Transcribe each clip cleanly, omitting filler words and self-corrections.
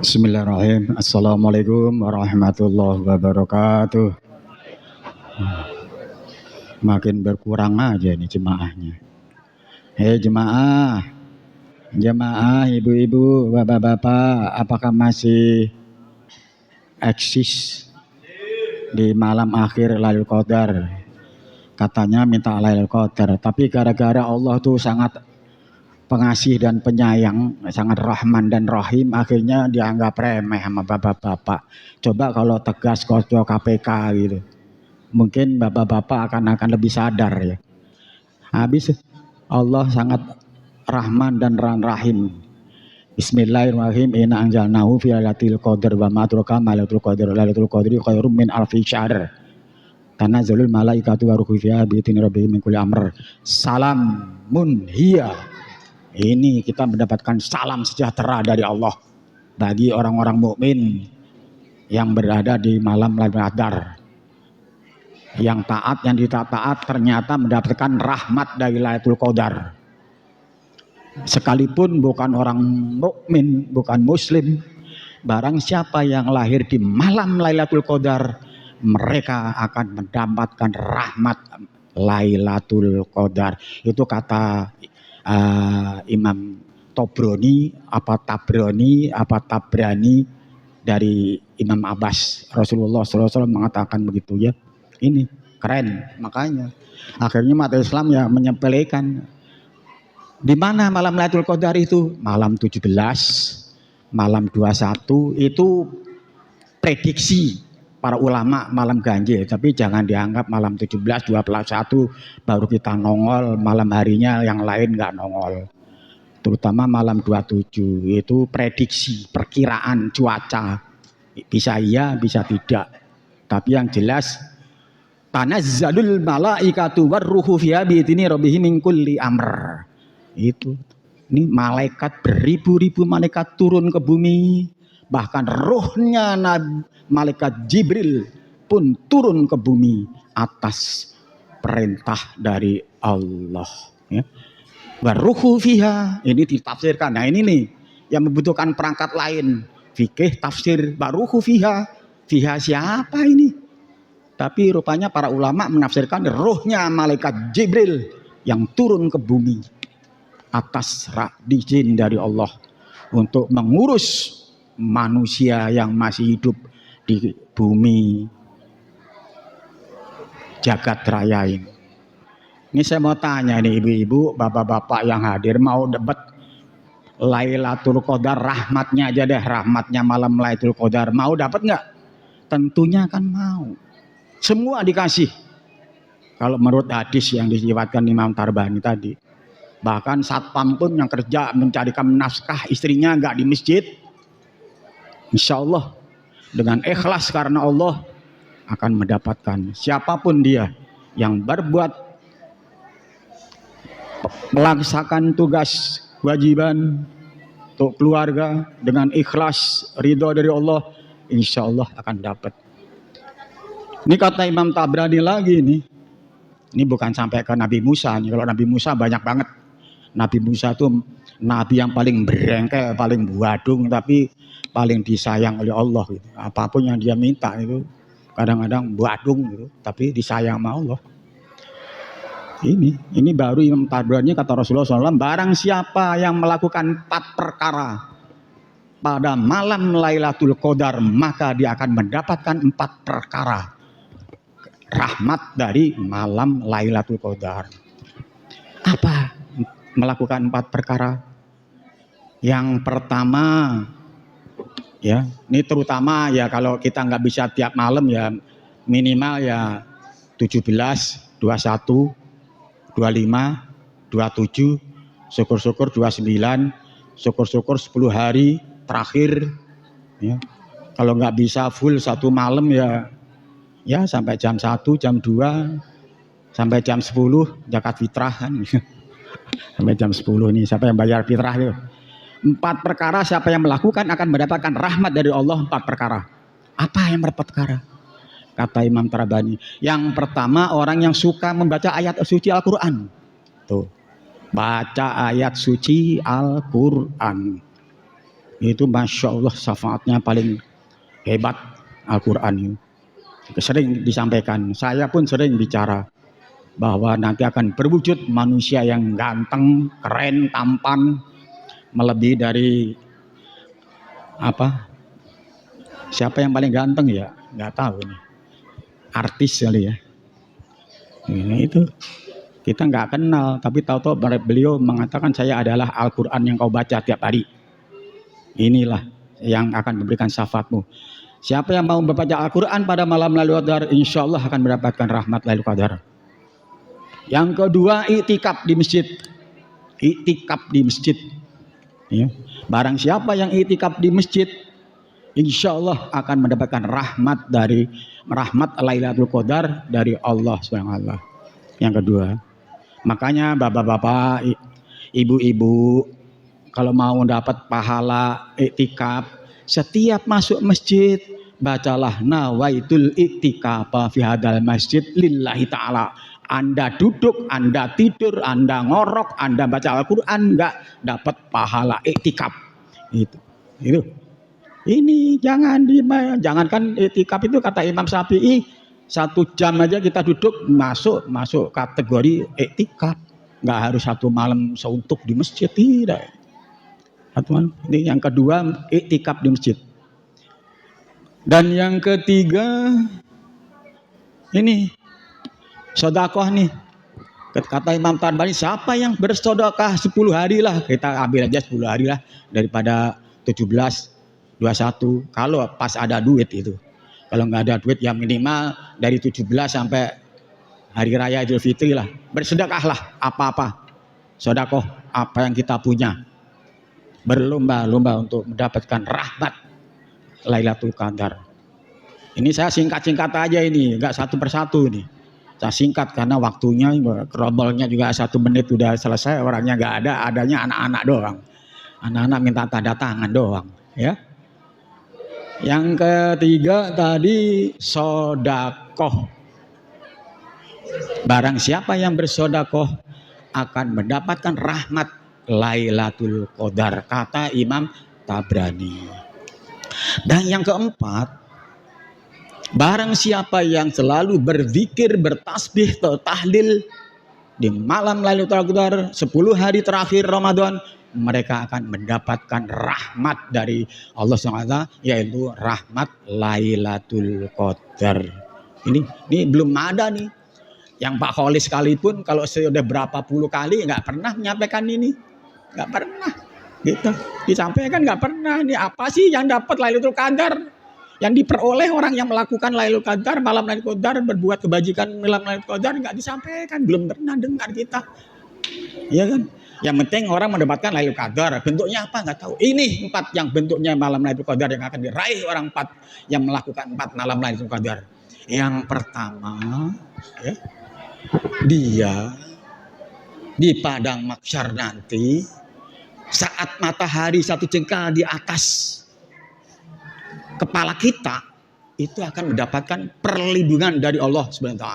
Bismillahirrahmanirrahim. Assalamualaikum warahmatullahi wabarakatuh. Makin berkurang aja nih jemaahnya. Hei jemaah, jemaah ibu-ibu, bapak-bapak, apakah masih eksis di malam akhir Lailatul Qadar? Katanya minta Lailatul Qadar, tapi gara-gara Allah tuh sangat pengasih dan penyayang, sangat rahman dan rahim, akhirnya dianggap remeh sama bapak-bapak. Coba kalau tegas kocok KPK gitu, mungkin bapak-bapak akan lebih sadar ya. Habis Allah sangat rahman dan rahim. Bismillahirrahmanirrahim. Inna anzalnahu fi lailatul qadar wa ma adraka ma lailatul qadar. Lailatul qadri khairum min alfi syahr. Tanazzalul malaikatu wa ruhu fiha bi idzni rabbihim min kulli amr. Salamun hiya. Ini kita mendapatkan salam sejahtera dari Allah bagi orang-orang mukmin yang berada di malam Lailatul Qadar. Yang taat, yang tidak taat ternyata mendapatkan rahmat dari Lailatul Qadar. Sekalipun bukan orang mukmin, bukan muslim, barang siapa yang lahir di malam Lailatul Qadar, mereka akan mendapatkan rahmat Lailatul Qadar. Itu kata Imam Tabrani dari Imam Abbas. Rasulullah SAW mengatakan begitu ya. Ini keren, makanya akhirnya umat Islam ya menyepelekan. Di mana malam Lailatul Qadar itu? Malam 17, malam 21 itu prediksi para ulama malam ganjil, tapi jangan dianggap malam 17, 21 baru kita nongol, malam harinya yang lain nggak nongol. Terutama malam 27 itu prediksi, perkiraan cuaca. Bisa iya, bisa tidak. Tapi yang jelas tanazzalul malaikatu warruhu fiha biidzni rabbihim min kulli amr. Itu. Ini malaikat beribu-ribu malaikat turun ke bumi. Bahkan rohnya malaikat Jibril pun turun ke bumi atas perintah dari Allah. Ya. Waruhu fiha, ini ditafsirkan. Nah ini nih yang membutuhkan perangkat lain. Fikih, tafsir, waruhu fiha. Fiha siapa ini? Tapi rupanya para ulama menafsirkan rohnya malaikat Jibril yang turun ke bumi atas izin dari Allah untuk mengurus manusia yang masih hidup di bumi jagat raya ini. Ini saya mau tanya nih ibu-ibu, bapak-bapak yang hadir, mau debat Lailatul Qadar rahmatnya aja deh, rahmatnya malam Lailatul Qadar, mau dapat nggak? Tentunya kan mau. Semua dikasih. Kalau menurut hadis yang diriwayatkan Imam Tarbani tadi, bahkan satpam pun yang kerja mencarikan nafkah istrinya nggak di masjid, insya Allah dengan ikhlas karena Allah akan mendapatkan. Siapapun dia yang berbuat melaksanakan tugas kewajiban untuk keluarga dengan ikhlas ridho dari Allah, insya Allah akan dapat. Ini kata Imam Tabrani lagi nih. Ini bukan sampai ke Nabi Musa nih. Kalau Nabi Musa banyak banget. Nabi Musa itu nabi yang paling berengkel, paling buadung, tapi paling disayang oleh Allah gitu. Apapun yang dia minta itu kadang-kadang buadung gitu, tapi disayang sama Allah. Ini baru Imam Tabrani kata Rasulullah SAW, barang siapa yang melakukan 4 perkara pada malam Lailatul Qadar, maka dia akan mendapatkan 4 perkara rahmat dari malam Lailatul Qadar. Apa melakukan 4 perkara? Yang pertama ya, ini terutama ya kalau kita nggak bisa tiap malam ya minimal ya 17, 21, 25, 27, syukur-syukur 29, syukur-syukur 10 hari terakhir ya. Kalau nggak bisa full 1 malam ya sampai jam 1, jam 2, sampai jam 10 zakat fitrah kan. Sampai jam 10 nih siapa yang bayar fitrah itu. 4 perkara siapa yang melakukan akan mendapatkan rahmat dari Allah. 4 perkara. Apa yang 4 perkara? Kata Imam Tabrani, yang pertama orang yang suka membaca ayat suci Al-Quran. Tuh, baca ayat suci Al-Quran. Itu Masya Allah syafaatnya paling hebat Al-Quran ini. Sering disampaikan, saya pun sering bicara bahwa nanti akan berwujud manusia yang ganteng, keren, tampan, melebihi dari apa? Siapa yang paling ganteng ya? Nggak tahu nih. Artis kali ya. Ini itu kita nggak kenal, tapi tahu-tahu beliau mengatakan saya adalah Al-Quran yang kau baca tiap hari. Inilah yang akan memberikan syafaatmu. Siapa yang mau membaca Al-Quran pada malam Lailatul Qadar, insya Allah akan mendapatkan rahmat Lailatul Qadar. Yang kedua, iktikaf di masjid. Iktikaf di masjid. Ya. Barang siapa yang iktikaf di masjid, insya Allah akan mendapatkan rahmat Lailatul Qadar dari Allah SWT. Yang kedua, makanya bapak-bapak, ibu-ibu, kalau mau dapat pahala iktikaf, setiap masuk masjid bacalah nawaitul iktikafa fi hadal masjid lillahi ta'ala. Anda duduk, Anda tidur, Anda ngorok, Anda baca Al-Quran, enggak dapat pahala iktikaf. Itu. Ini jangankan iktikaf itu kata Imam Syafi'i 1 jam aja kita duduk masuk kategori iktikaf. Enggak harus 1 malam suntuk di masjid, tidak. Ini yang kedua, iktikaf di masjid. Dan yang ketiga, ini sedekah nih. Kata Imam Tabari, siapa yang bersedekah 10 hari lah, kita ambil aja 10 hari lah daripada 17, 21. Kalau pas ada duit itu. Kalau nggak ada duit ya minimal dari 17 sampai hari raya Idul Fitri lah. Bersedekahlah apa-apa. Sedekah apa yang kita punya. Berlomba-lomba untuk mendapatkan rahmat Lailatul Qadar. Ini saya singkat-singkat aja ini, enggak satu persatu nih. Saya singkat karena waktunya, kerobolnya juga 1 menit udah selesai, orangnya enggak ada, adanya anak-anak doang. Anak-anak minta tanda tangan doang, ya. Yang ketiga tadi sodakoh. Barang siapa yang bersodakoh akan mendapatkan rahmat Lailatul Qadar, kata Imam Tabrani. Dan yang keempat, barang siapa yang selalu berzikir, bertasbih, tahlil di malam Lailatul Qadar 10 hari terakhir Ramadan, mereka akan mendapatkan rahmat dari Allah SWT, yaitu rahmat Lailatul Qadar. Ini belum ada nih. Yang Pak Kholis sekalipun kalau sudah berapa puluh kali nggak pernah menyampaikan ini, nggak pernah. Gitu disampaikan nggak pernah. Ini apa sih yang dapat Lailatul Qadar, yang diperoleh orang yang melakukan Lailatul Qadar, malam Lailatul Qadar, berbuat kebajikan malam Lailatul Qadar, nggak disampaikan, belum pernah dengar kita, ya kan? Yang penting orang mendapatkan Lailatul Qadar, bentuknya apa nggak tahu. Ini 4 yang bentuknya malam Lailatul Qadar yang akan diraih orang 4 yang melakukan 4 malam Lailatul Qadar. Yang pertama, ya, dia di padang mahsyar nanti, saat matahari 1 jengkal di atas kepala kita, itu akan mendapatkan perlindungan dari Allah SWT.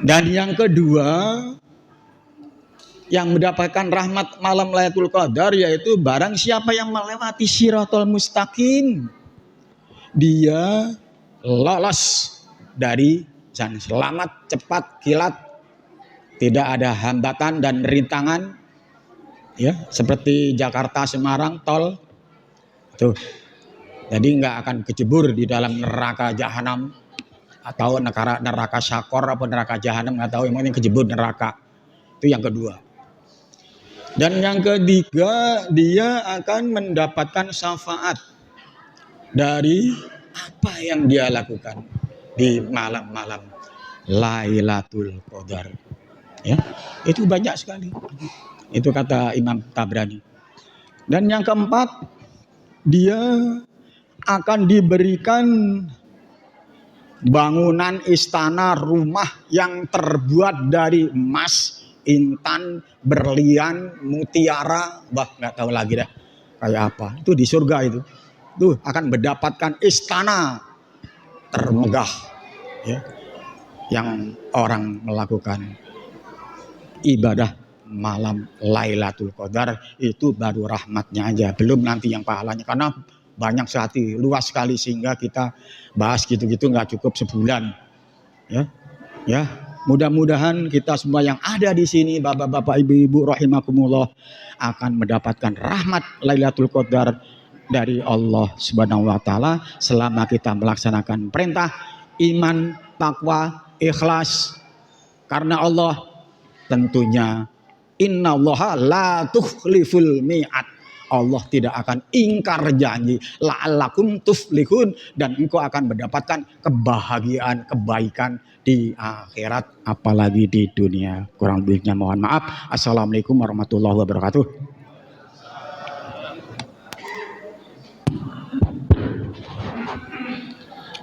Dan yang kedua, yang mendapatkan rahmat malam Lailatul Qadar, yaitu barang siapa yang melewati Shirathul Mustaqim, dia lolos dari dan selamat, cepat, kilat, tidak ada hambatan dan rintangan. Ya, seperti Jakarta Semarang tol tuh, jadi nggak akan kecebur di dalam neraka jahanam atau neraka syakor atau neraka jahanam, nggak tahu, yang penting kecebur neraka. Itu yang kedua. Dan yang ketiga, dia akan mendapatkan syafaat dari apa yang dia lakukan di malam-malam Lailatul Qadar. Ya, itu banyak sekali. Itu kata Imam Tabrani. Dan yang keempat, dia akan diberikan bangunan istana, rumah yang terbuat dari emas, intan, berlian, mutiara, nggak tahu lagi dah kayak apa. Itu di surga itu. Tuh akan mendapatkan istana termegah, ya, yang orang melakukan ibadah malam Lailatul Qadar itu baru rahmatnya aja, belum nanti yang pahalanya, karena banyak sekali, luas sekali, sehingga kita bahas gitu-gitu nggak cukup sebulan. Ya, mudah-mudahan kita semua yang ada di sini, bapak-bapak, ibu-ibu rahimakumullah, akan mendapatkan rahmat Lailatul Qadar dari Allah Subhanahu wa taala selama kita melaksanakan perintah iman, takwa, ikhlas karena Allah. Tentunya innallaha la tukhliful mi'ad. Allah tidak akan ingkar janji. La'allakum tuflihun, dan engkau akan mendapatkan kebahagiaan, kebaikan di akhirat, apalagi di dunia. Kurang lebihnya mohon maaf. Assalamualaikum warahmatullahi wabarakatuh.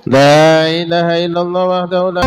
La ilaha illallah wahdahu la